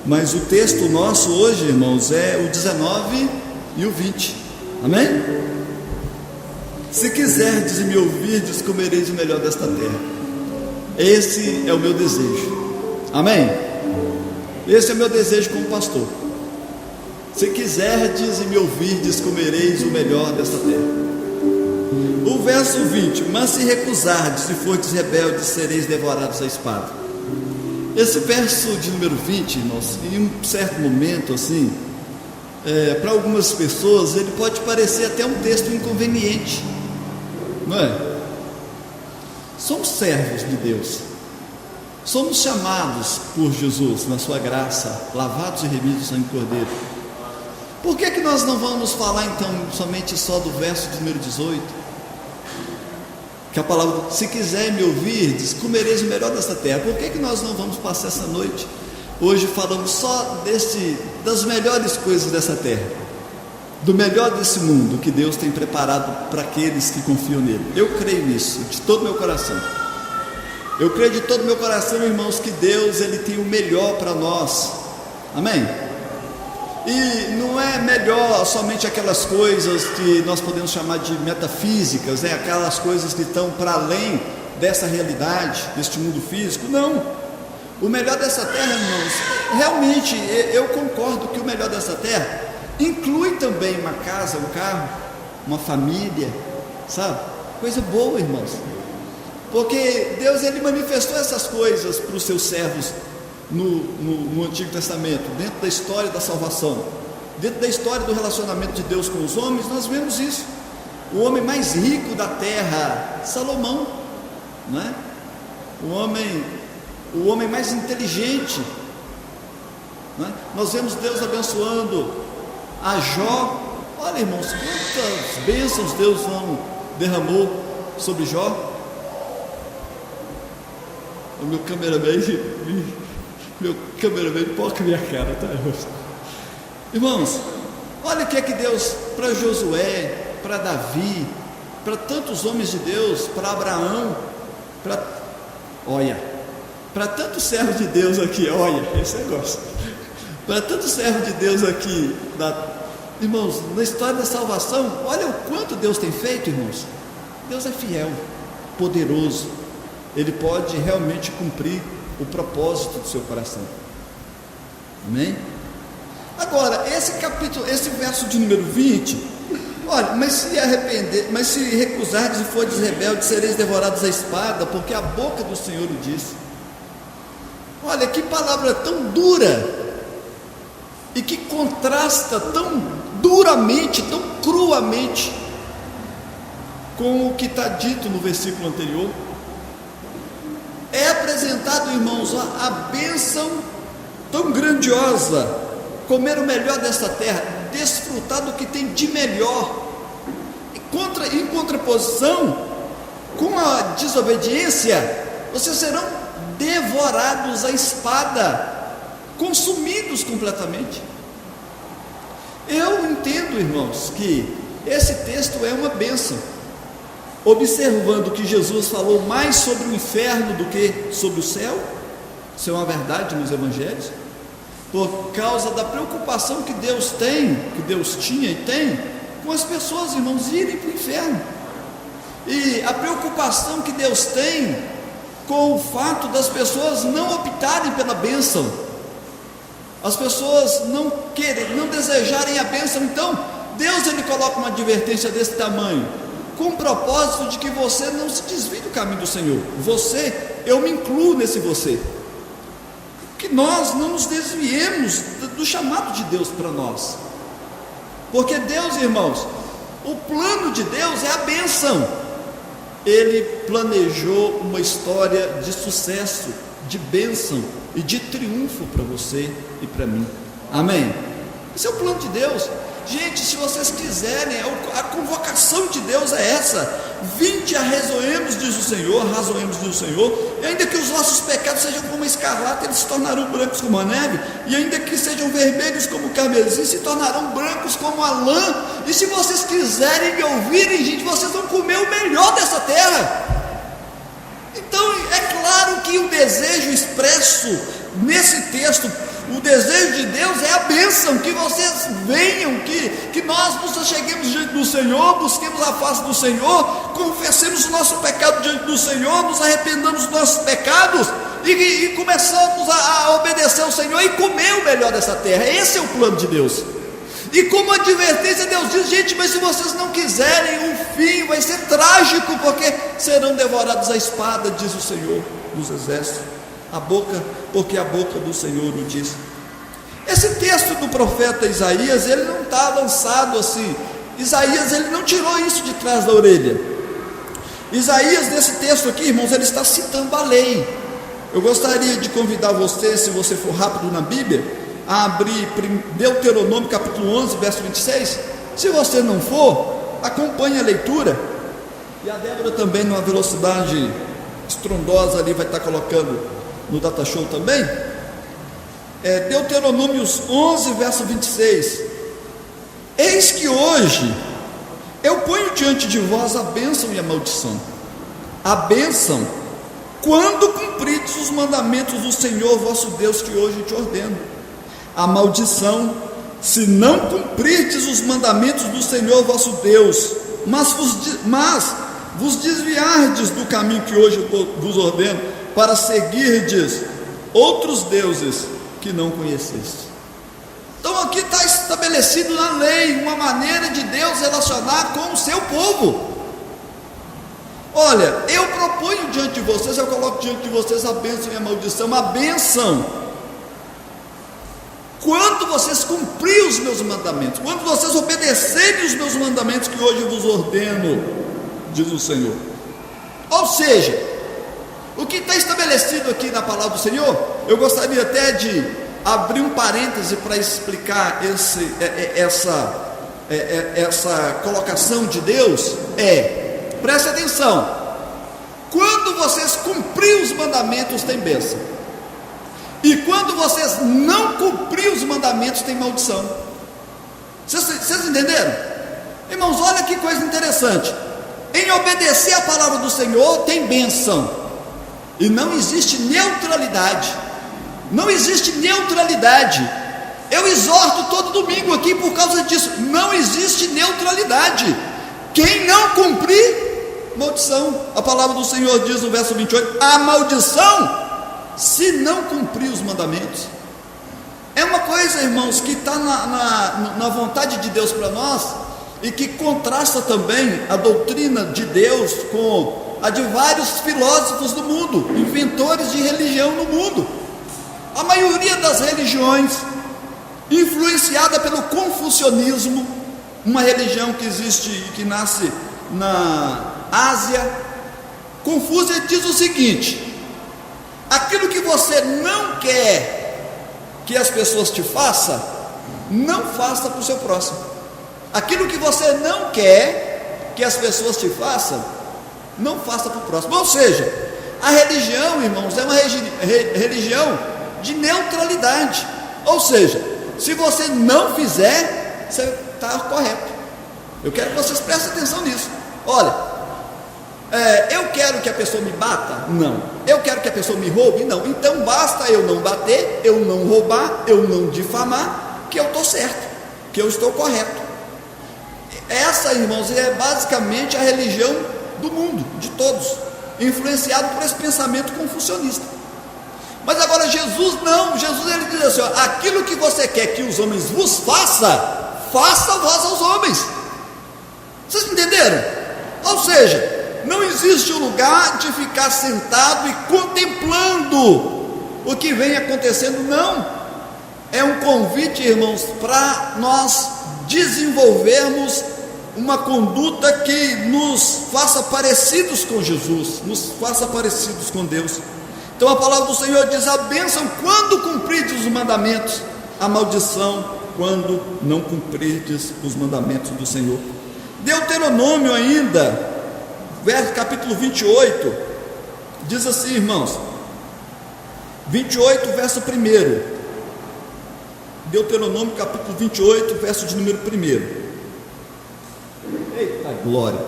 Mas o texto nosso hoje, irmãos, é o 19 e o 20, amém? Se quiserdes e me ouvirdes, comereis o melhor desta terra. Esse é o meu desejo, amém? Esse é o meu desejo como pastor. Se quiserdes e me ouvirdes, comereis o melhor desta terra. O verso 20: mas se recusardes e fordes rebeldes, sereis devorados à espada. Esse verso de número 20, irmãos, em um certo momento assim, para algumas pessoas ele pode parecer até um texto inconveniente, não é? Somos servos de Deus, somos chamados por Jesus na sua graça, lavados e remidos no sangue do Cordeiro. Por que nós não vamos falar então somente só do verso de número 18? Que a palavra, se quiser me ouvir, comereis o melhor desta terra. Por que nós não vamos passar essa noite hoje falando só das melhores coisas dessa terra, do melhor desse mundo que Deus tem preparado para aqueles que confiam nele? Eu creio nisso de todo o meu coração. Eu creio de todo o meu coração, irmãos, que Deus ele tem o melhor para nós, amém? E não é melhor somente aquelas coisas que nós podemos chamar de metafísicas, né? Aquelas coisas que estão para além dessa realidade, deste mundo físico. Não, o melhor dessa terra, irmãos, realmente eu concordo que o melhor dessa terra inclui também uma casa, um carro, uma família, sabe? Coisa boa, irmãos, porque Deus ele manifestou essas coisas para os seus servos no Antigo Testamento, dentro da história da salvação, dentro da história do relacionamento de Deus com os homens. Nós vemos isso. O homem mais rico da terra, Salomão, não é? O homem mais inteligente, não é? Nós vemos Deus abençoando a Jó. Olha, irmãos, quantas bênçãos Deus derramou sobre Jó. O meu cameraman poca minha cara, tá, irmãos? Irmãos, olha o que é que Deus, para Josué, para Davi, para tantos homens de Deus, para Abraão, para tantos servos de Deus aqui, olha, esse negócio, para tantos servos de Deus aqui, irmãos, na história da salvação, olha o quanto Deus tem feito, irmãos. Deus é fiel, poderoso, Ele pode realmente cumprir o propósito do seu coração, amém? Agora, esse verso de número 20, olha, mas se recusardes e fordes rebeldes, sereis devorados à espada, porque a boca do Senhor o disse. Olha, que palavra tão dura, e que contrasta tão duramente, tão cruamente, com o que está dito no versículo anterior. É apresentado, irmãos, a bênção tão grandiosa, comer o melhor desta terra, desfrutar do que tem de melhor, em contraposição com a desobediência, vocês serão devorados à espada, consumidos completamente. Eu entendo, irmãos, que esse texto é uma bênção, observando que Jesus falou mais sobre o inferno do que sobre o céu. Isso é uma verdade nos evangelhos, por causa da preocupação que Deus tem, que Deus tinha e tem, com as pessoas, irmãos, irem para o inferno, e a preocupação que Deus tem com o fato das pessoas não optarem pela bênção, as pessoas não desejarem a bênção. Então Deus ele coloca uma advertência desse tamanho, com o propósito de que você não se desvie do caminho do Senhor. Eu me incluo nesse você, que nós não nos desviemos do chamado de Deus para nós, porque Deus, irmãos, o plano de Deus é a bênção. Ele planejou uma história de sucesso, de bênção e de triunfo para você e para mim, amém? Esse é o plano de Deus. Gente, se vocês quiserem, a convocação de Deus é essa: vinde, arrazoemos, diz o Senhor, e ainda que os vossos pecados sejam como escarlate, eles se tornarão brancos como a neve, e ainda que sejam vermelhos como o carmesim, se tornarão brancos como a lã. E se vocês quiserem me ouvirem, gente, vocês vão comer o melhor dessa terra. Então é claro que o desejo expresso nesse texto O desejo de Deus é a bênção, que vocês venham, que nós nos cheguemos diante do Senhor, busquemos a face do Senhor, confessemos o nosso pecado diante do Senhor, nos arrependamos dos nossos pecados e começamos a obedecer ao Senhor e comer o melhor dessa terra. Esse é o plano de Deus. E como advertência, Deus diz: gente, mas se vocês não quiserem, o fim vai ser trágico, porque serão devorados à espada, diz o Senhor dos exércitos. Porque a boca do Senhor o diz. Esse texto do profeta Isaías, ele não está lançado assim. Isaías, ele não tirou isso de trás da orelha. Isaías, nesse texto aqui, irmãos, ele está citando a lei. Eu gostaria de convidar você, se você for rápido na Bíblia, a abrir Deuteronômio capítulo 11, verso 26. Se você não for, acompanhe a leitura. E a Débora também, numa velocidade estrondosa ali, vai estar colocando no data show também. Deuteronômios 11, verso 26. Eis que hoje eu ponho diante de vós a bênção e a maldição. A bênção, quando cumprides os mandamentos do Senhor vosso Deus, que hoje te ordeno. A maldição, se não cumprirdes os mandamentos do Senhor vosso Deus, mas vos desviardes do caminho que hoje vos ordeno, para seguirdes outros deuses que não conheceste. Então aqui está estabelecido na lei uma maneira de Deus relacionar com o seu povo. Olha, eu proponho diante de vocês, eu coloco diante de vocês a bênção e a maldição. A bênção, quando vocês cumprirem os meus mandamentos, quando vocês obedecerem os meus mandamentos que hoje vos ordeno, diz o Senhor. Ou seja, o que está estabelecido aqui na palavra do Senhor, eu gostaria até de abrir um parêntese para explicar essa colocação de Deus. Preste atenção, quando vocês cumprirem os mandamentos tem bênção, e quando vocês não cumprirem os mandamentos tem maldição. Vocês entenderam? Irmãos, olha que coisa interessante. Em obedecer a palavra do Senhor tem bênção, e não existe neutralidade. Não existe neutralidade. Eu exorto todo domingo aqui por causa disso. Não existe neutralidade. Quem não cumprir, maldição. A palavra do Senhor diz no verso 28: a maldição, se não cumprir os mandamentos. É uma coisa, irmãos, que está na vontade de Deus para nós, e que contrasta também a doutrina de Deus com a de vários filósofos do mundo, inventores de religião no mundo. A maioria das religiões, influenciada pelo confucionismo, uma religião que existe e que nasce na Ásia. Confúcio diz o seguinte: aquilo que você não quer que as pessoas te façam, não faça para o seu próximo. Aquilo que você não quer que as pessoas te façam, não faça para o próximo. Ou seja, a religião, irmãos, é uma religião de neutralidade. Ou seja, se você não fizer, você está correto. Eu quero que vocês prestem atenção nisso. Olha, eu quero que a pessoa me bata? Não. Eu quero que a pessoa me roube? Não. Então basta eu não bater, eu não roubar, eu não difamar, que eu estou certo, que eu estou correto. Essa, irmãos, é basicamente a religião do mundo, de todos, influenciado por esse pensamento confucionista. Mas agora Jesus não. Jesus, ele diz assim: ó, aquilo que você quer que os homens vos façam, faça vós aos homens. Vocês entenderam? Ou seja, não existe um lugar de ficar sentado e contemplando o que vem acontecendo. Não, é um convite, irmãos, para nós desenvolvermos uma conduta que nos faça parecidos com Jesus, nos faça parecidos com Deus. Então a palavra do Senhor diz: a bênção quando cumprirdes os mandamentos, a maldição quando não cumprirdes os mandamentos do Senhor. Deuteronômio ainda, capítulo 28, diz assim, irmãos, 28, verso 1. Deuteronômio capítulo 28, verso de número 1. Eita glória!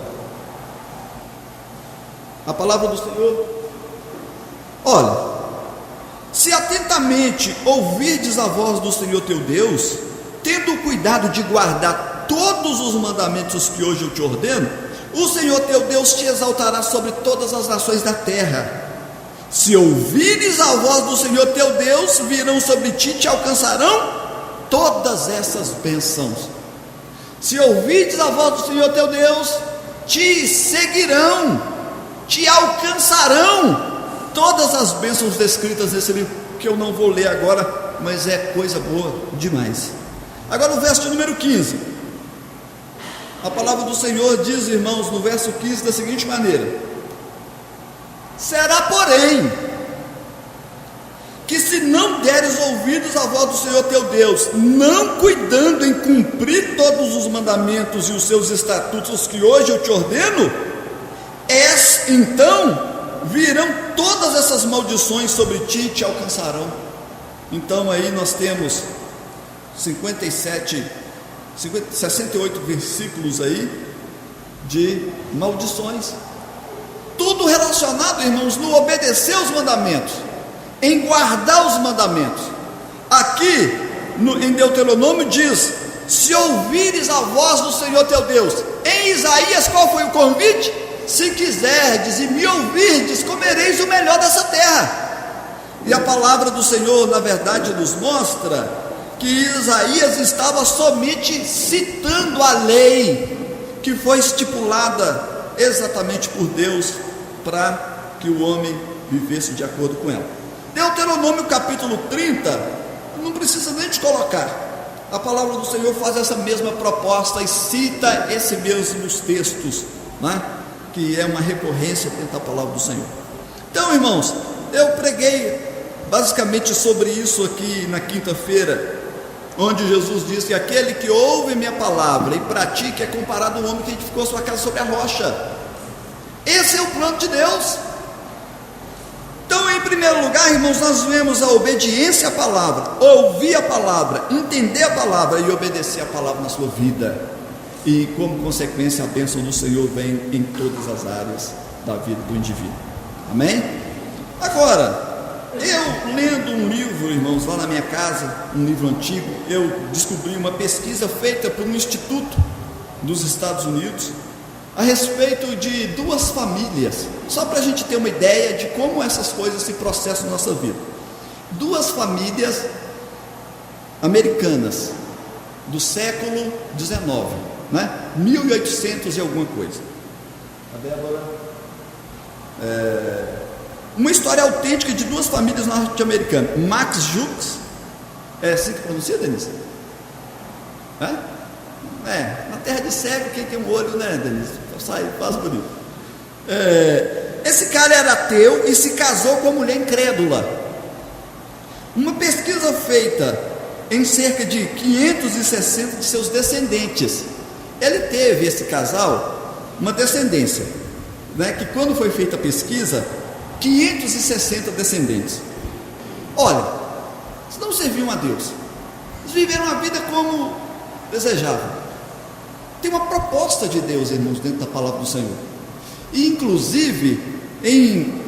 A palavra do Senhor: olha, se a atentamente ouvirdes a voz do Senhor teu Deus, tendo o cuidado de guardar todos os mandamentos que hoje eu te ordeno, o Senhor teu Deus te exaltará sobre todas as nações da terra. Se ouvires a voz do Senhor teu Deus, virão sobre ti e te alcançarão todas essas bênçãos. Se ouvirdes a voz do Senhor teu Deus, te seguirão, te alcançarão todas as bênçãos descritas nesse livro, que eu não vou ler agora, mas é coisa boa demais. Agora o verso de número 15, a palavra do Senhor diz, irmãos, no verso 15 da seguinte maneira: será, porém, que se não deres ouvidos à voz do Senhor teu Deus, não cuidando em cumprir todos os mandamentos e os seus estatutos que hoje eu te ordeno, então virão todas essas maldições sobre ti e te alcançarão. Então aí nós temos 68 versículos aí de maldições, tudo relacionado, irmãos, no obedecer aos mandamentos, em guardar os mandamentos. Aqui em Deuteronômio diz: se ouvires a voz do Senhor teu Deus. Em Isaías, qual foi o convite? Se quiserdes e me ouvirdes, comereis o melhor dessa terra. E a palavra do Senhor, na verdade, nos mostra que Isaías estava somente citando a lei que foi estipulada exatamente por Deus para que o homem vivesse de acordo com ela. Deuteronômio capítulo 30, não precisa nem te colocar, a palavra do Senhor faz essa mesma proposta e cita esses mesmos textos, né? Que é uma recorrência dentro da palavra do Senhor. Então, irmãos, eu preguei basicamente sobre isso aqui na quinta-feira, onde Jesus disse que aquele que ouve minha palavra e pratica é comparado a um homem que edificou sua casa sobre a rocha. Esse é o plano de Deus. Então, em primeiro lugar, irmãos, nós vemos a obediência à palavra, ouvir a palavra, entender a palavra e obedecer a palavra na sua vida. E como consequência a bênção do Senhor vem em todas as áreas da vida do indivíduo. Amém? Agora, eu lendo um livro, irmãos, lá na minha casa, um livro antigo, eu descobri uma pesquisa feita por um instituto dos Estados Unidos a respeito de duas famílias, só para a gente ter uma ideia de como essas coisas se processam na nossa vida. Duas famílias americanas do século XIX, né? 1800 e alguma coisa. A Débora, uma história autêntica de duas famílias norte-americanas. Max Jukes, é assim que pronuncia, Denise? Na terra de cego, quem tem um olho, né, Denise? Sai, faz bonito. Esse cara era ateu e se casou com uma mulher incrédula. Uma pesquisa feita em cerca de 560 de seus descendentes, ele teve, esse casal, uma descendência, né, que quando foi feita a pesquisa, 560 descendentes. Olha, eles não serviam a Deus, eles viveram a vida como desejavam. Tem uma proposta de Deus, irmãos, dentro da palavra do Senhor. E inclusive em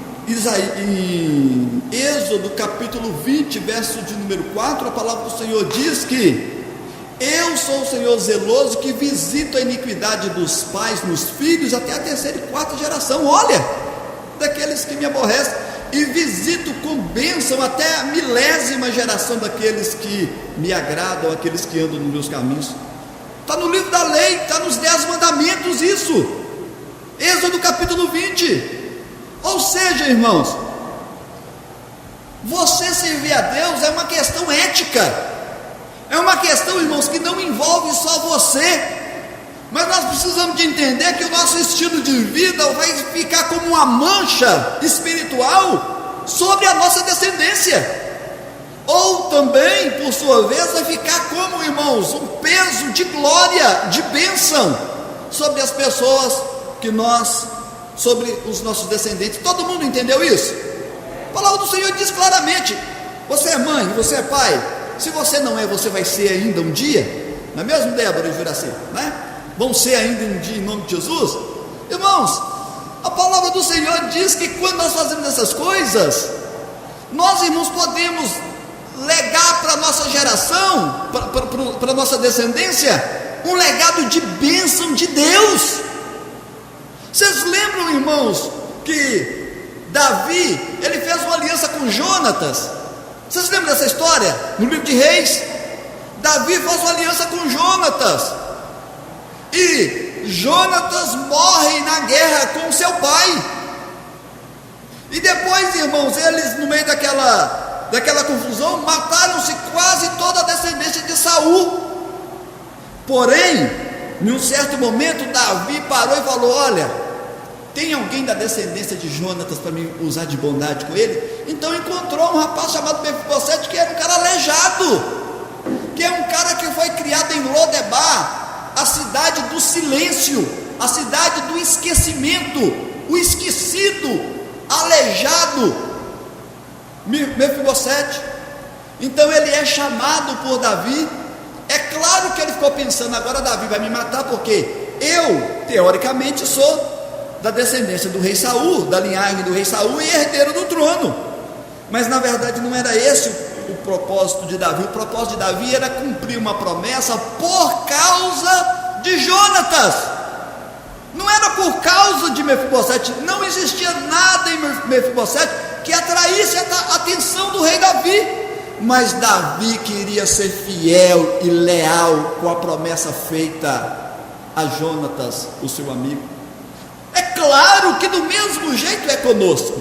Êxodo capítulo 20, verso de número 4, a palavra do Senhor diz que eu sou o Senhor zeloso, que visito a iniquidade dos pais nos filhos até a terceira e quarta geração, olha, daqueles que me aborrecem, e visito com bênção até a milésima geração daqueles que me agradam, aqueles que andam nos meus caminhos. Está no livro da lei, está nos 10 mandamentos isso, Êxodo capítulo 20. Ou seja, irmãos, você servir a Deus é uma questão ética, é uma questão, irmãos, que não envolve só você, mas nós precisamos de entender que o nosso estilo de vida vai ficar como uma mancha espiritual sobre a nossa descendência, ou também, por sua vez, vai ficar como, irmãos, um peso de glória, de bênção sobre as pessoas que sobre os nossos descendentes. Todo mundo entendeu isso? A palavra do Senhor diz claramente: você é mãe, você é pai. Se você não é, você vai ser ainda um dia. Não é mesmo, Débora e Juraci, né? Vão ser ainda um dia em nome de Jesus. Irmãos, a palavra do Senhor diz que quando nós fazemos essas coisas, Nós, irmãos, podemos legar para a nossa geração, para a nossa descendência, um legado de bênção de Deus. Vocês lembram, irmãos, que Davi, ele fez uma aliança com Jonatas? Vocês lembram dessa história? No livro de Reis, Davi faz uma aliança com Jonatas, e Jonatas morre na guerra com seu pai. E depois, irmãos, eles, no meio daquela confusão, mataram-se quase toda a descendência de Saul. Porém, em um certo momento, Davi parou e falou: olha, tem alguém da descendência de Jonatas para me usar de bondade com ele? Então encontrou um rapaz chamado Mefibosete, que era um cara aleijado, que é um cara que foi criado em Lodebar, a cidade do silêncio, a cidade do esquecimento, o esquecido, aleijado, Mefibosete. Então ele é chamado por Davi. É claro que ele ficou pensando: agora Davi vai me matar, porque eu, teoricamente, sou da descendência do rei Saul, da linhagem do rei Saul, e herdeiro do trono. Mas na verdade não era esse o propósito de Davi. O propósito de Davi era cumprir uma promessa por causa de Jonatas. Não era por causa de Mefibosete. Não existia nada em Mefibosete que atraísse a atenção do rei Davi. Mas Davi queria ser fiel e leal com a promessa feita a Jonatas, o seu amigo. É claro que do mesmo jeito é conosco.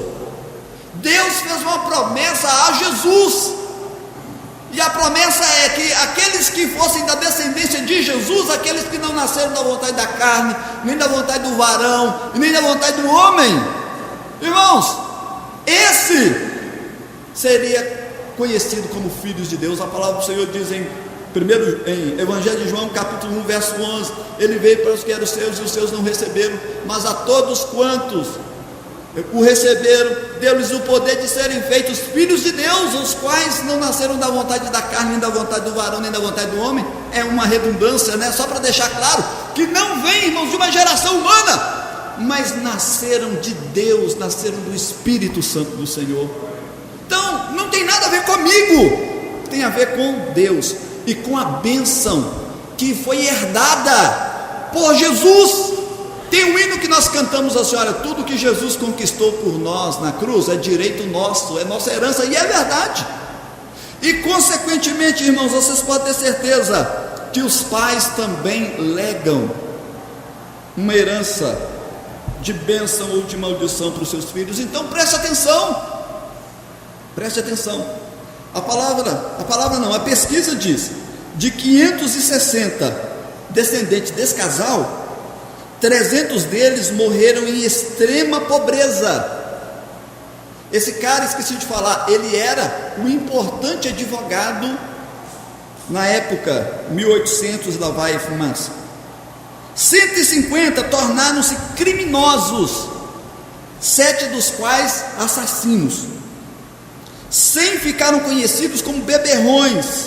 Deus fez uma promessa a Jesus, e a promessa é que aqueles que fossem da descendência de Jesus, aqueles que não nasceram da vontade da carne, nem da vontade do varão, nem da vontade do homem, irmãos, esse seria conhecido como filhos de Deus. A palavra do Senhor diz em Evangelho de João, capítulo 1, verso 11: ele veio para os que eram seus, e os seus não receberam, mas a todos quantos o receberam, deu-lhes o poder de serem feitos filhos de Deus, os quais não nasceram da vontade da carne, nem da vontade do varão, nem da vontade do homem. É uma redundância, né? Só para deixar claro que não vem, irmãos, de uma geração humana, mas nasceram de Deus, nasceram do Espírito Santo do Senhor. Então não tem nada a ver comigo, tem a ver com Deus e com a bênção que foi herdada por Jesus. Tem um hino que nós cantamos assim: olha, tudo que Jesus conquistou por nós na cruz é direito nosso, é nossa herança, e é verdade. E consequentemente, irmãos, vocês podem ter certeza que os pais também legam uma herança de bênção ou de maldição para os seus filhos. Então preste atenção, preste atenção. A pesquisa diz: de 560 descendentes desse casal, 300 deles morreram em extrema pobreza. Esse cara, esqueci de falar, ele era um importante advogado na época, 1800, lá vai fumaça. 150 tornaram-se criminosos, 7 dos quais assassinos. 100 ficaram conhecidos como beberrões,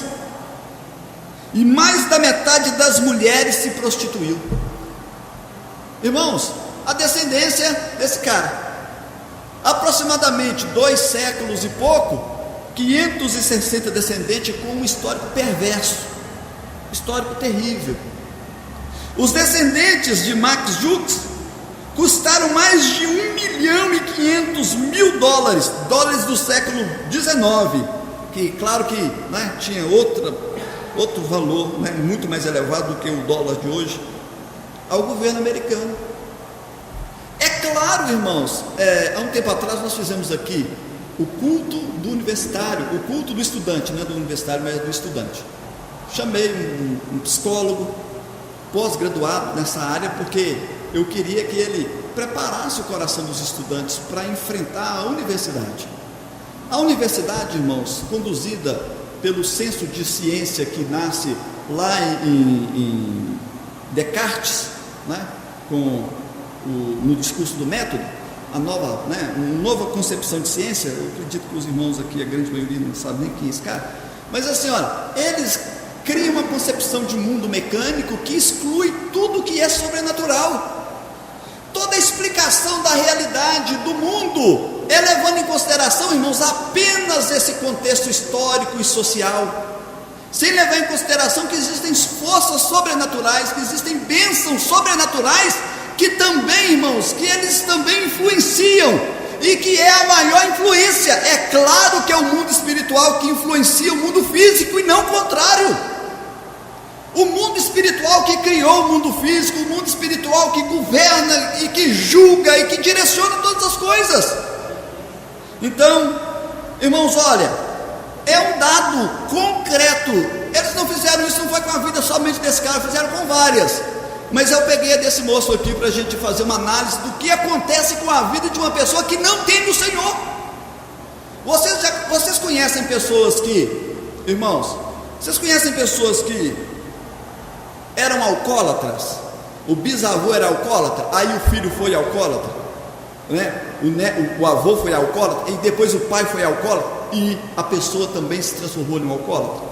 e mais da metade das mulheres se prostituiu. Irmãos, a descendência desse cara, aproximadamente 2 séculos e pouco, 560 descendentes com um histórico perverso, histórico terrível. Os descendentes de Max Jukes custaram mais de $1.500.000, dólares do século XIX, que claro que, né, tinha outro valor, né, muito mais elevado do que o dólar de hoje, ao governo americano. É claro, irmãos, há um tempo atrás nós fizemos aqui o culto do universitário, o culto do estudante, não é do universitário, mas do estudante. Chamei um psicólogo pós-graduado nessa área, porque eu queria que ele preparasse o coração dos estudantes para enfrentar a universidade. A universidade, irmãos, conduzida pelo senso de ciência que nasce lá em Descartes, né, no discurso do método, uma nova concepção de ciência. Eu acredito que os irmãos aqui, a grande maioria, não sabem nem quem é esse cara, mas assim, olha, eles criam uma concepção de mundo mecânico que exclui tudo que é sobrenatural. Toda a explicação da realidade do mundo levando em consideração, irmãos, apenas esse contexto histórico e social, sem levar em consideração que existem forças sobrenaturais, que existem bênçãos sobrenaturais, que também, irmãos, que eles também influenciam, e que é a maior influência. É claro que é o mundo espiritual que influencia o mundo físico e não o contrário. O mundo espiritual que criou o mundo físico, o mundo espiritual que governa e que julga e que direciona todas as coisas. Então, irmãos, olha, é um dado concreto. Eles não fizeram isso, não foi com a vida somente desse cara, fizeram com várias. Mas eu peguei desse moço aqui para a gente fazer uma análise do que acontece com a vida de uma pessoa que não tem o Senhor. Vocês conhecem pessoas que, irmãos, vocês conhecem pessoas que eram alcoólatras? O bisavô era alcoólatra, aí o filho foi alcoólatra, né? O avô foi alcoólatra, e depois o pai foi alcoólatra, e a pessoa também se transformou em um alcoólatra.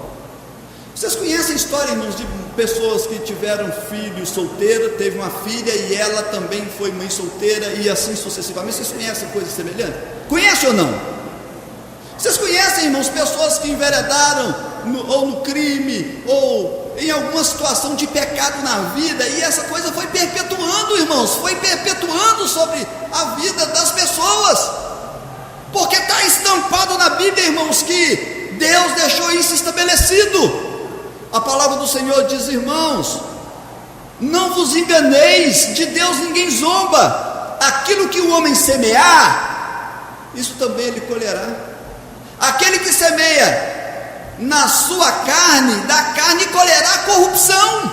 Vocês conhecem a história, irmãos, de pessoas que tiveram filho solteiro, teve uma filha e ela também foi mãe solteira, e assim sucessivamente? Vocês conhecem coisa semelhante? Conhecem ou não? Vocês conhecem, irmãos, pessoas que enveredaram ou no crime, ou em alguma situação de pecado na vida, e essa coisa foi perpetuando, irmãos, foi perpetuando sobre a vida das pessoas, porque está estampado na Bíblia, irmãos, que Deus deixou isso estabelecido. A palavra do Senhor diz, irmãos, não vos enganeis, de Deus ninguém zomba. Aquilo que o homem semear, isso também ele colherá. Aquele que semeia na sua carne, da carne colherá corrupção.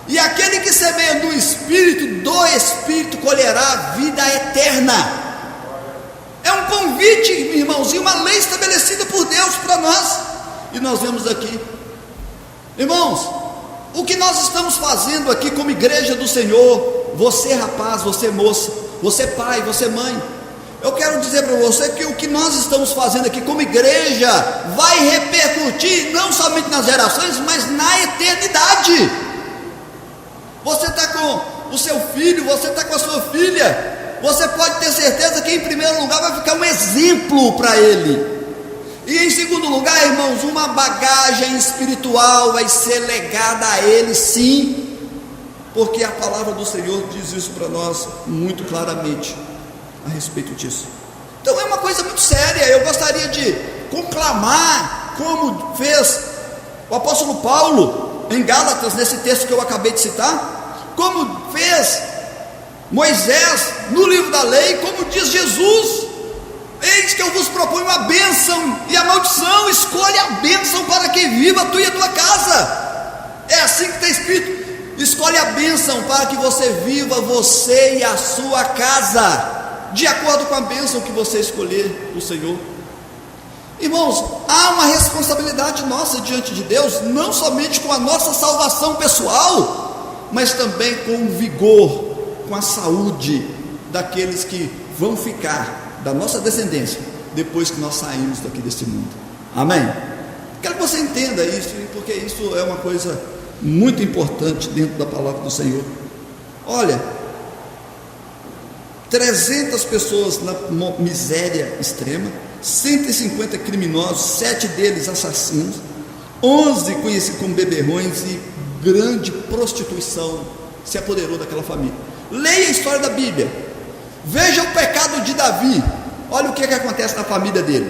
E aquele que semeia no Espírito, do Espírito colherá vida eterna. É um convite, irmãos, e uma lei estabelecida por Deus para nós. E nós vemos aqui, irmãos, o que nós estamos fazendo aqui como igreja do Senhor, você rapaz, você moça, você pai, você mãe, eu quero dizer para você que o que nós estamos fazendo aqui como igreja vai repercutir não somente nas gerações, mas na eternidade. Você está com o seu filho, você está com a sua filha, você pode ter certeza que em primeiro lugar vai ficar um exemplo para ele. E em segundo lugar, irmãos, uma bagagem espiritual vai ser legada a ele, sim, porque a palavra do Senhor diz isso para nós muito claramente a respeito disso. Então é uma coisa muito séria. Eu gostaria de conclamar, como fez o apóstolo Paulo em Gálatas, nesse texto que eu acabei de citar, como fez Moisés no livro da lei, como diz Jesus: eis que eu vos proponho a bênção e a maldição, escolha a bênção para que viva tu e a tua casa. É assim que está escrito: escolhe a bênção para que você viva, você e a sua casa, de acordo com a bênção que você escolher do Senhor. Irmãos, há uma responsabilidade nossa diante de Deus, não somente com a nossa salvação pessoal, mas também com o vigor, com a saúde daqueles que vão ficar da nossa descendência depois que nós saímos daqui desse mundo. Amém? Quero que você entenda isso, porque isso é uma coisa muito importante dentro da palavra do Senhor. Olha, 300 pessoas na miséria extrema, 150 criminosos, 7 deles assassinos, 11 conhecidos como beberrões, e grande prostituição se apoderou daquela família. Leia a história da Bíblia, veja o pecado de Davi. Olha o que acontece na família dele.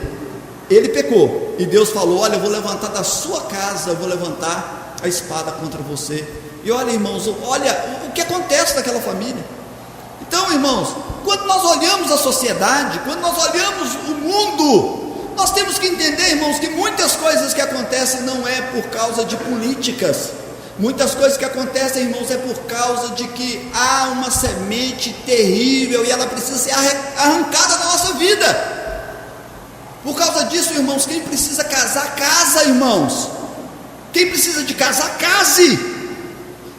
Ele pecou, e Deus falou: olha, eu vou levantar da sua casa, eu vou levantar a espada contra você. E olha, irmãos, olha o que acontece naquela família. Então, irmãos, quando nós olhamos a sociedade, quando nós olhamos o mundo, nós temos que entender, irmãos, que muitas coisas que acontecem não é por causa de políticas. Muitas coisas que acontecem, irmãos, é por causa de que há uma semente terrível e ela precisa ser arrancada da nossa vida. Por causa disso, irmãos, quem precisa casar, casa, irmãos. Quem precisa de casar, case.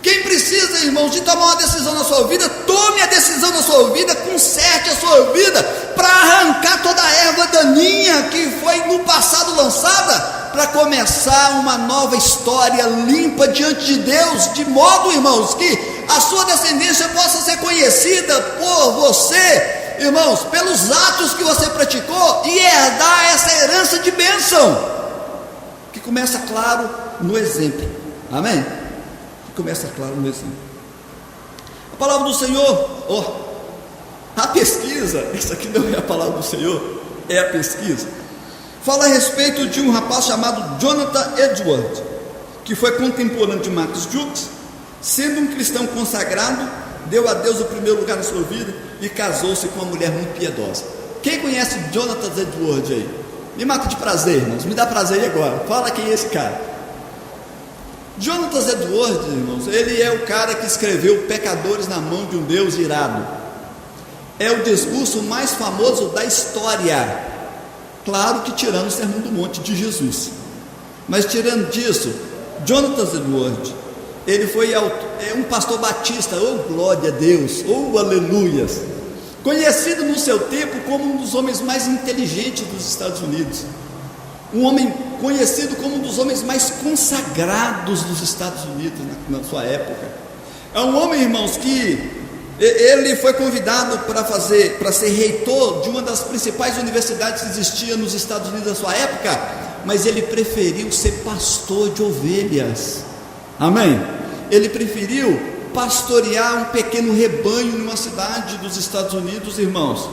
Quem precisa, irmãos, de tomar uma decisão na sua vida, tome a decisão na sua vida, conserte a sua vida, para arrancar toda a erva daninha que foi no passado lançada, para começar uma nova história limpa diante de Deus, de modo, irmãos, que a sua descendência possa ser conhecida por você Irmãos, pelos atos que você praticou e herdar essa herança de bênção, que começa claro no exemplo. Amém? Que começa claro no exemplo. A palavra do Senhor, a pesquisa, essa aqui não é a palavra do Senhor, é a pesquisa, fala a respeito de um rapaz chamado Jonathan Edwards, que foi contemporâneo de Marcus Jukes. Sendo um cristão consagrado, deu a Deus o primeiro lugar na sua vida e casou-se com uma mulher muito piedosa. Quem conhece Jonathan Edwards aí? Me mata de prazer, irmãos, me dá prazer aí agora. Fala quem é esse cara. Jonathan Edwards, irmãos, ele é o cara que escreveu Pecadores na Mão de um Deus Irado. É o discurso mais famoso da história, claro que tirando o Sermão do Monte de Jesus, mas tirando disso, Jonathan Edwards, ele foi um pastor batista, glória a Deus, aleluias, conhecido no seu tempo como um dos homens mais inteligentes dos Estados Unidos, um homem conhecido como um dos homens mais consagrados dos Estados Unidos na sua época. É um homem, irmãos, que ele foi convidado para ser reitor de uma das principais universidades que existia nos Estados Unidos na sua época, mas ele preferiu ser pastor de ovelhas. Amém? Ele preferiu pastorear um pequeno rebanho numa cidade dos Estados Unidos, irmãos,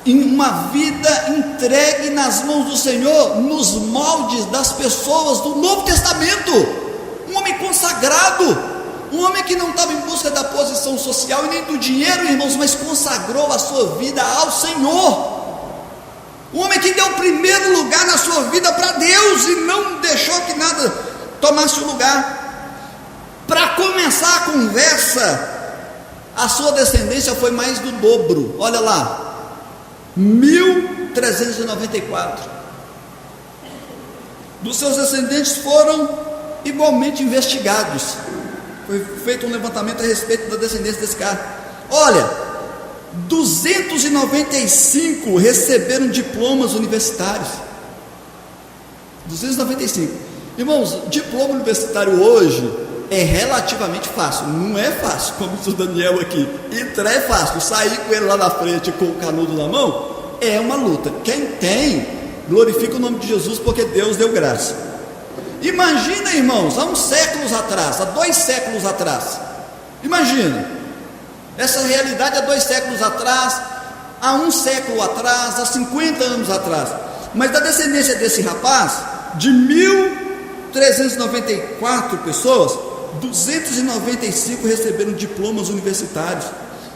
em uma vida entregue nas mãos do Senhor, nos moldes das pessoas do Novo Testamento. Um homem consagrado, um homem que não estava em busca da posição social e nem do dinheiro, irmãos, mas consagrou a sua vida ao Senhor. Um homem que deu o primeiro lugar na sua vida para Deus e não deixou que nada tomasse o lugar. Para começar a conversa, a sua descendência foi mais do dobro. Olha lá, 1394 dos seus descendentes foram igualmente investigados. Foi feito um levantamento a respeito da descendência desse cara. Olha, 295 receberam diplomas universitários. 295. Irmãos, diploma universitário hoje é relativamente fácil. Não é fácil, como diz o Daniel aqui. Entrar é fácil, sair com ele lá na frente com o canudo na mão é uma luta. Quem tem, glorifica o nome de Jesus, porque Deus deu graça. Imagina, irmãos, há 2 séculos atrás, imagina, essa realidade há 2 séculos atrás, há 1 século atrás, há 50 anos atrás, mas da descendência desse rapaz, de 1394 pessoas, 295 receberam diplomas universitários,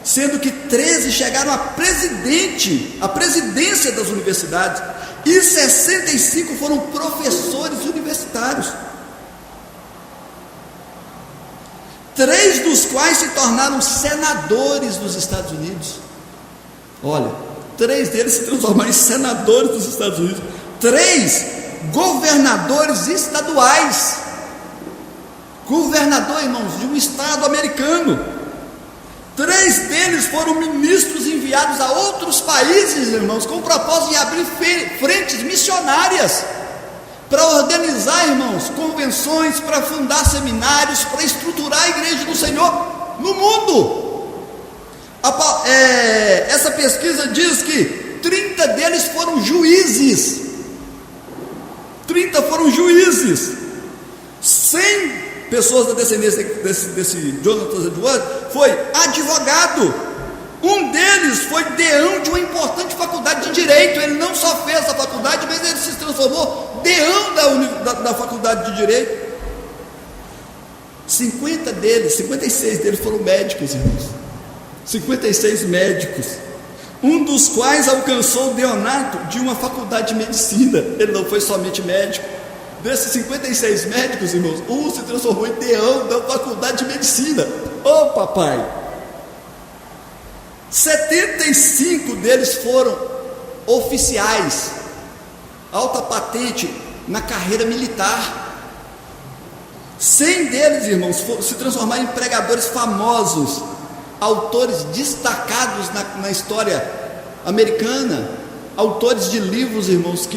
sendo que 13 chegaram a presidência das universidades, e 65 foram professores universitários, 3 dos quais se tornaram senadores dos Estados Unidos. Olha, 3 deles se transformaram em senadores dos Estados Unidos, 3 governadores estaduais, governador, irmãos, de um estado americano. 3 deles foram ministros enviados a outros países, irmãos, com o propósito de abrir frentes missionárias, para organizar, irmãos, convenções, para fundar seminários, para estruturar a igreja do Senhor no mundo. Essa pesquisa diz que 30 deles foram juízes. 30 foram juízes. 100 pessoas da descendência desse Jonathan Edwards foi advogado. Um deles foi deão de uma importante faculdade de direito. Ele não só fez a faculdade, mas ele se transformou deão da faculdade de direito. 56 deles foram médicos, irmãos. 56 médicos, um dos quais alcançou o deonato de uma faculdade de medicina. Ele não foi somente médico. Desses 56 médicos, irmãos, um se transformou em deão da faculdade de medicina. Ô papai! 75 deles foram oficiais, alta patente na carreira militar. 100 deles, irmãos, se transformaram em pregadores famosos, autores destacados na história americana, autores de livros, irmãos,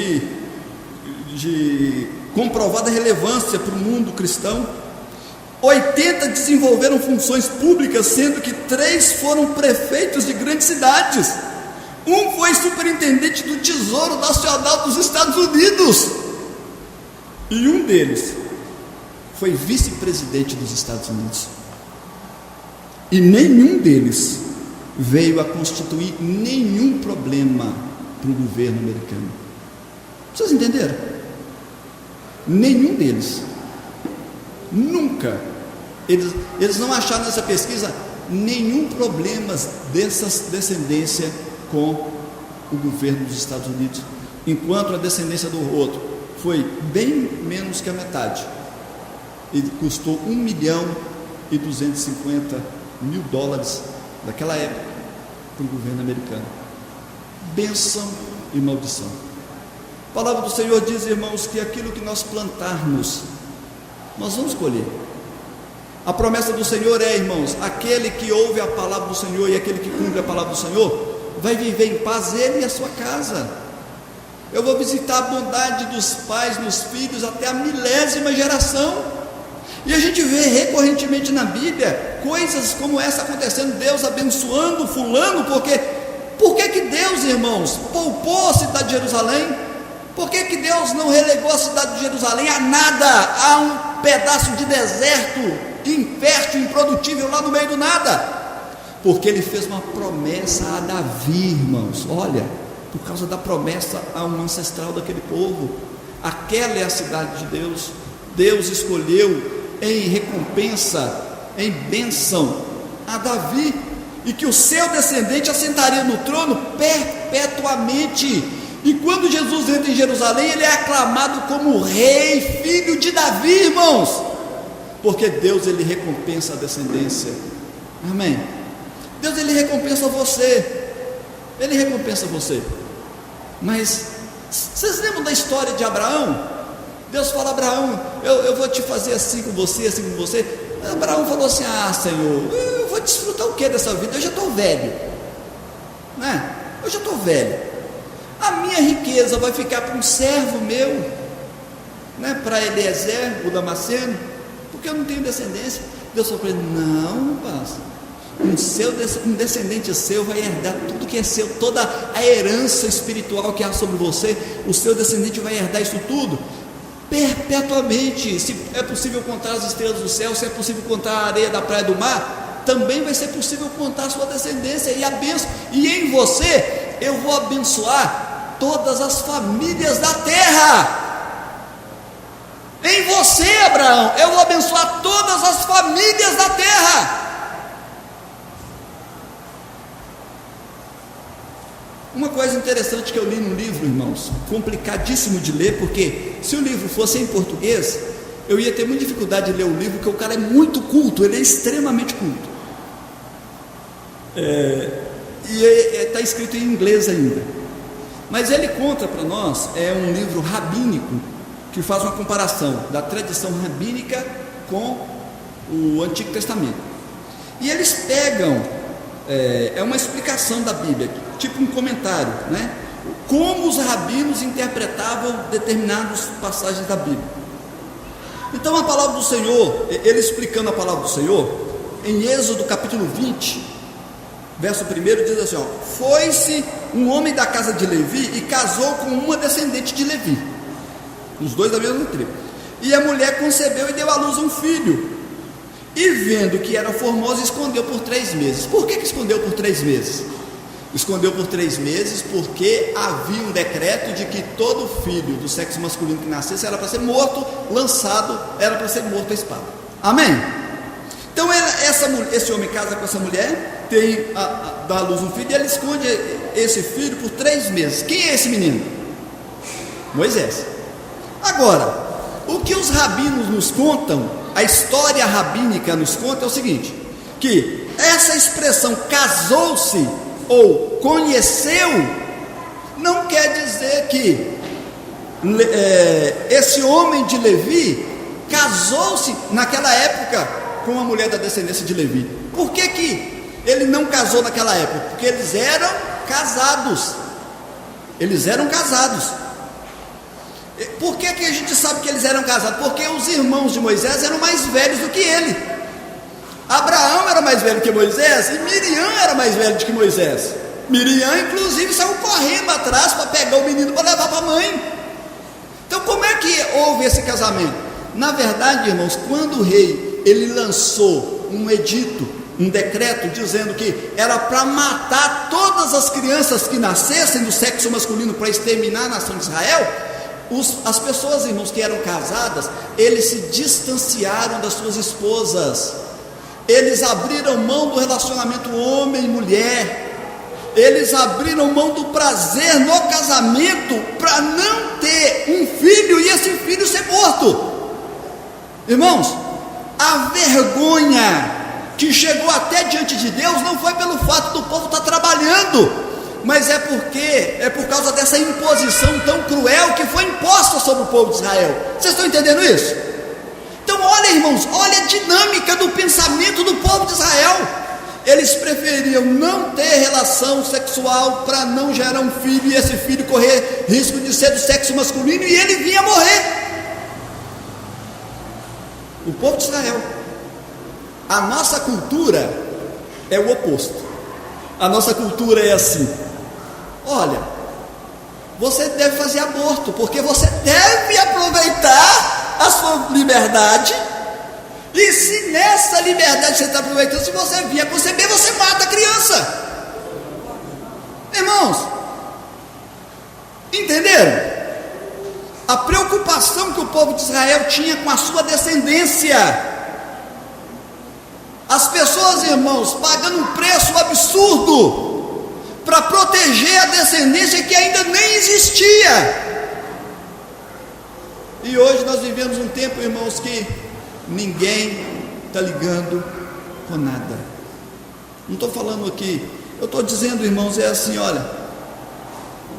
de comprovada relevância para o mundo cristão. 80 desenvolveram funções públicas, sendo que 3 foram prefeitos de grandes cidades. Um foi superintendente do Tesouro Nacional dos Estados Unidos, e um deles foi vice-presidente dos Estados Unidos. E nenhum deles veio a constituir nenhum problema para o governo americano. Vocês entenderam? Nenhum deles. Nunca. Eles não acharam nessa pesquisa nenhum problema dessa descendência com o governo dos Estados Unidos, enquanto a descendência do outro foi bem menos que a metade. Ele custou $1.250.000 daquela época para o governo americano. Bênção e maldição. A palavra do Senhor diz, irmãos, que aquilo que nós plantarmos, nós vamos colher. A promessa do Senhor é, irmãos, aquele que ouve a palavra do Senhor e aquele que cumpre a palavra do Senhor, vai viver em paz, ele e a sua casa. Eu vou visitar a bondade dos pais nos filhos até a 1000ª geração. E a gente vê recorrentemente na Bíblia coisas como essa acontecendo, Deus abençoando fulano, porque por que Deus, irmãos, poupou a cidade de Jerusalém? Por que Deus não relegou a cidade de Jerusalém a nada, a um pedaço de deserto, infértil, improdutível, lá no meio do nada? Porque ele fez uma promessa a Davi, irmãos. Olha, por causa da promessa a um ancestral daquele povo, aquela é a cidade de Deus. Deus escolheu em recompensa, em bênção a Davi, e que o seu descendente assentaria no trono perpetuamente. E quando Jesus entra em Jerusalém, ele é aclamado como rei, filho de Davi, irmãos, porque Deus, ele recompensa a descendência. Amém? Deus, ele recompensa você, ele recompensa você. Mas vocês lembram da história de Abraão? Deus fala: Abraão, eu vou te fazer assim com você, assim com você. Abraão falou assim: ah, Senhor, eu vou desfrutar o que dessa vida? Eu já estou velho, né? Eu já estou velho. A minha riqueza vai ficar para um servo meu, né? Para Eliezer, o Damasceno, porque eu não tenho descendência. Deus falou para ele: não, pastor, um descendente seu vai herdar tudo que é seu, toda a herança espiritual que há sobre você. O seu descendente vai herdar isso tudo perpetuamente. Se é possível contar as estrelas do céu, se é possível contar a areia da praia do mar, também vai ser possível contar a sua descendência e a bênção. E em você eu vou abençoar todas as famílias da terra. Em você, Abraão, eu vou abençoar todas as famílias da terra. Uma coisa interessante que eu li num livro, irmãos, complicadíssimo de ler, porque se o livro fosse em português, eu ia ter muita dificuldade de ler o livro, porque o cara é muito culto, ele é extremamente culto, e está escrito em inglês ainda, mas ele conta para nós, é um livro rabínico, que faz uma comparação da tradição rabínica com o Antigo Testamento, e eles pegam, é uma explicação da Bíblia, tipo um comentário, né? Como os rabinos interpretavam determinadas passagens da Bíblia. Então a palavra do Senhor, ele explicando a palavra do Senhor, em Êxodo capítulo 20, verso 1, diz assim: ó, foi-se um homem da casa de Levi e casou com uma descendente de Levi, os dois da mesma tribo, e a mulher concebeu e deu à luz um filho, e vendo que era formosa, escondeu por 3 meses. Por que escondeu por 3 meses? Escondeu por 3 meses porque havia um decreto de que todo filho do sexo masculino que nascesse era para ser morto, lançado, era para ser morto à espada. Amém? Então esse homem casa com essa mulher, dá à luz um filho, e ele esconde esse filho por 3 meses. Quem é esse menino? Moisés. Agora, o que os rabinos nos contam, a história rabínica nos conta é o seguinte, que essa expressão casou-se ou conheceu, não quer dizer que esse homem de Levi casou-se naquela época com uma mulher da descendência de Levi. Por que ele não casou naquela época? Porque eles eram casados. Eles eram casados. Por que a gente sabe que eles eram casados? Porque os irmãos de Moisés eram mais velhos do que ele. Abraão era mais velho que Moisés e Miriam era mais velho do que Moisés. Miriam, inclusive, saiu correndo atrás para pegar o menino para levar para a mãe. Então, como é que houve esse casamento? Na verdade, irmãos, quando o rei ele lançou um edito, um decreto dizendo que era para matar todas as crianças que nascessem do sexo masculino para exterminar a nação de Israel, as pessoas, irmãos, que eram casadas, eles se distanciaram das suas esposas, eles abriram mão do relacionamento homem e mulher, eles abriram mão do prazer no casamento para não ter um filho e esse filho ser morto. Irmãos, a vergonha que chegou até diante de Deus não foi pelo fato do povo estar trabalhando, mas é por causa dessa imposição tão cruel que foi imposta sobre o povo de Israel. Vocês estão entendendo isso? Então olha, irmãos, olha a dinâmica do pensamento do povo de Israel. Eles preferiam não ter relação sexual para não gerar um filho e esse filho correr risco de ser do sexo masculino e ele vinha morrer. O povo de Israel. A nossa cultura é o oposto. A nossa cultura é assim: olha, você deve fazer aborto, porque você deve aproveitar a sua liberdade, e se nessa liberdade você está aproveitando, se você vier conceber, você mata a criança. Irmãos, entenderam? A preocupação que o povo de Israel tinha com a sua descendência. As pessoas, irmãos, pagando um preço absurdo para proteger a descendência que ainda nem existia. E hoje nós vivemos um tempo, irmãos, que ninguém está ligando com nada. Não estou falando aqui, eu estou dizendo, irmãos, é assim, olha,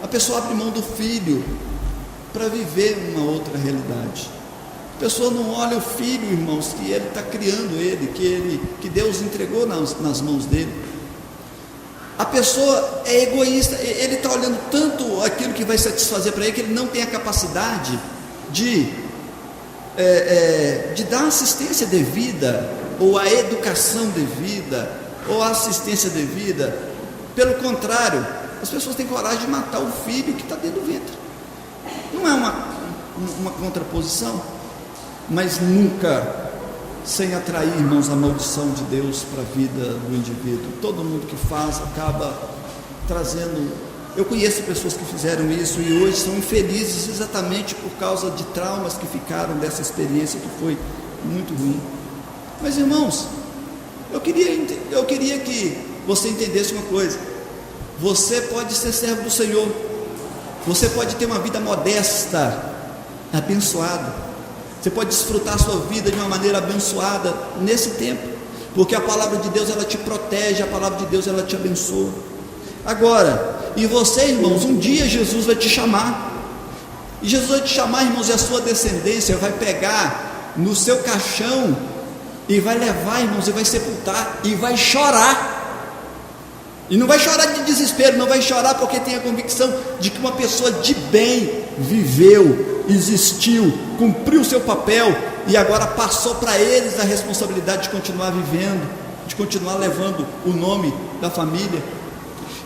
a pessoa abre mão do filho para viver uma outra realidade. A pessoa não olha o filho, irmãos, que ele está criando que Deus entregou nas mãos dele. A pessoa é egoísta, ele está olhando tanto aquilo que vai satisfazer para ele, que ele não tem a capacidade de dar assistência devida, ou a educação devida, ou a assistência devida. Pelo contrário, as pessoas têm coragem de matar o filho que está dentro do ventre. Não é uma contraposição? Mas nunca sem atrair, irmãos, a maldição de Deus para a vida do indivíduo. Todo mundo que faz acaba trazendo. Eu conheço pessoas que fizeram isso e hoje são infelizes exatamente por causa de traumas que ficaram dessa experiência que foi muito ruim. Mas, irmãos, eu queria que você entendesse uma coisa: você pode ser servo do Senhor, você pode ter uma vida modesta, abençoada. Você pode desfrutar a sua vida de uma maneira abençoada nesse tempo, porque a palavra de Deus ela te protege, a palavra de Deus ela te abençoa. Agora, e você, irmãos, um dia Jesus vai te chamar, e Jesus vai te chamar, irmãos, e a sua descendência vai pegar no seu caixão e vai levar, irmãos, e vai sepultar, e vai chorar. E não vai chorar de desespero, não vai chorar porque tem a convicção de que uma pessoa de bem viveu, existiu, cumpriu o seu papel e agora passou para eles a responsabilidade de continuar vivendo, de continuar levando o nome da família.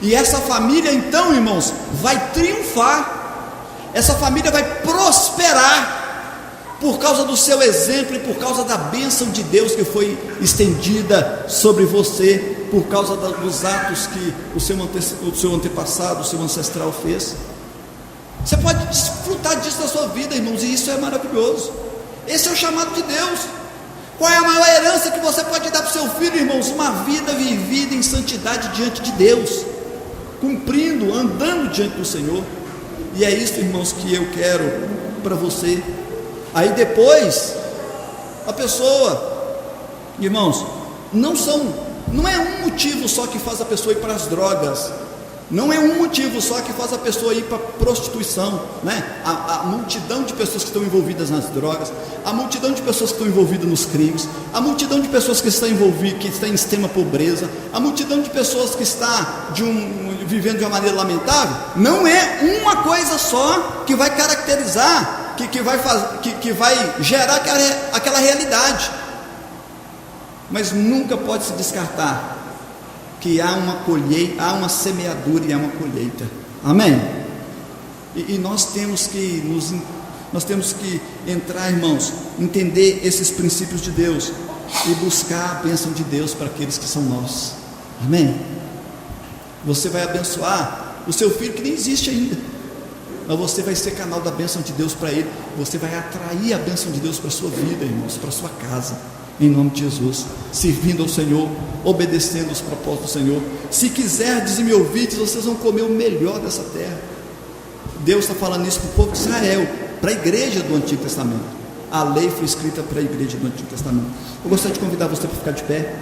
E essa família então, irmãos, vai triunfar, essa família vai prosperar por causa do seu exemplo e por causa da bênção de Deus que foi estendida sobre você, por causa dos atos que o seu antepassado, o seu ancestral fez. Você pode desfrutar disso na sua vida, irmãos, e isso é maravilhoso. Esse é o chamado de Deus. Qual é a maior herança que você pode dar para o seu filho, irmãos? Uma vida vivida em santidade diante de Deus, cumprindo, andando diante do Senhor. E é isso, irmãos, que eu quero para você. Aí depois, a pessoa, irmãos, não é um motivo só que faz a pessoa ir para as drogas, não é um motivo só que faz a pessoa ir para a prostituição, né? A multidão de pessoas que estão envolvidas nas drogas, a multidão de pessoas que estão envolvidas nos crimes, a multidão de pessoas que estão envolvidas, que estão em extrema pobreza, a multidão de pessoas que está vivendo de uma maneira lamentável. Não é uma coisa só que vai caracterizar, que vai gerar aquela realidade. Mas nunca pode se descartar que há uma colheita, há uma semeadura e há uma colheita. Amém? E nós temos que entrar, irmãos, entender esses princípios de Deus e buscar a bênção de Deus para aqueles que são nossos. Amém? Você vai abençoar o seu filho que nem existe ainda, mas você vai ser canal da bênção de Deus para ele. Você vai atrair a bênção de Deus para a sua vida, irmãos, para a sua casa, em nome de Jesus, servindo ao Senhor, obedecendo os propósitos do Senhor. Se quiserdes e me ouvirdes, vocês vão comer o melhor dessa terra. Deus está falando isso para o povo de Israel, para a igreja do Antigo Testamento. A lei foi escrita para a igreja do Antigo Testamento. Eu gostaria de convidar você para ficar de pé.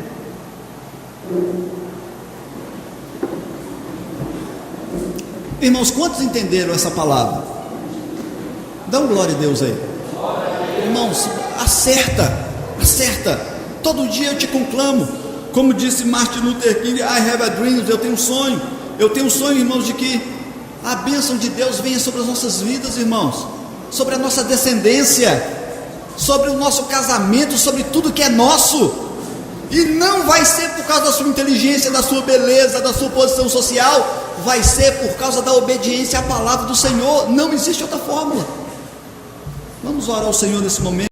Irmãos, quantos entenderam essa palavra? Dá um glória a Deus aí. Irmãos, acerta. Todo dia eu te conclamo. Como disse Martin Luther King, I have a dream, eu tenho um sonho. Eu tenho um sonho, irmãos, de que a bênção de Deus venha sobre as nossas vidas, irmãos, sobre a nossa descendência, sobre o nosso casamento, sobre tudo que é nosso. E não vai ser por causa da sua inteligência, da sua beleza, da sua posição social. Vai ser por causa da obediência à palavra do Senhor. Não existe outra fórmula. Vamos orar ao Senhor nesse momento.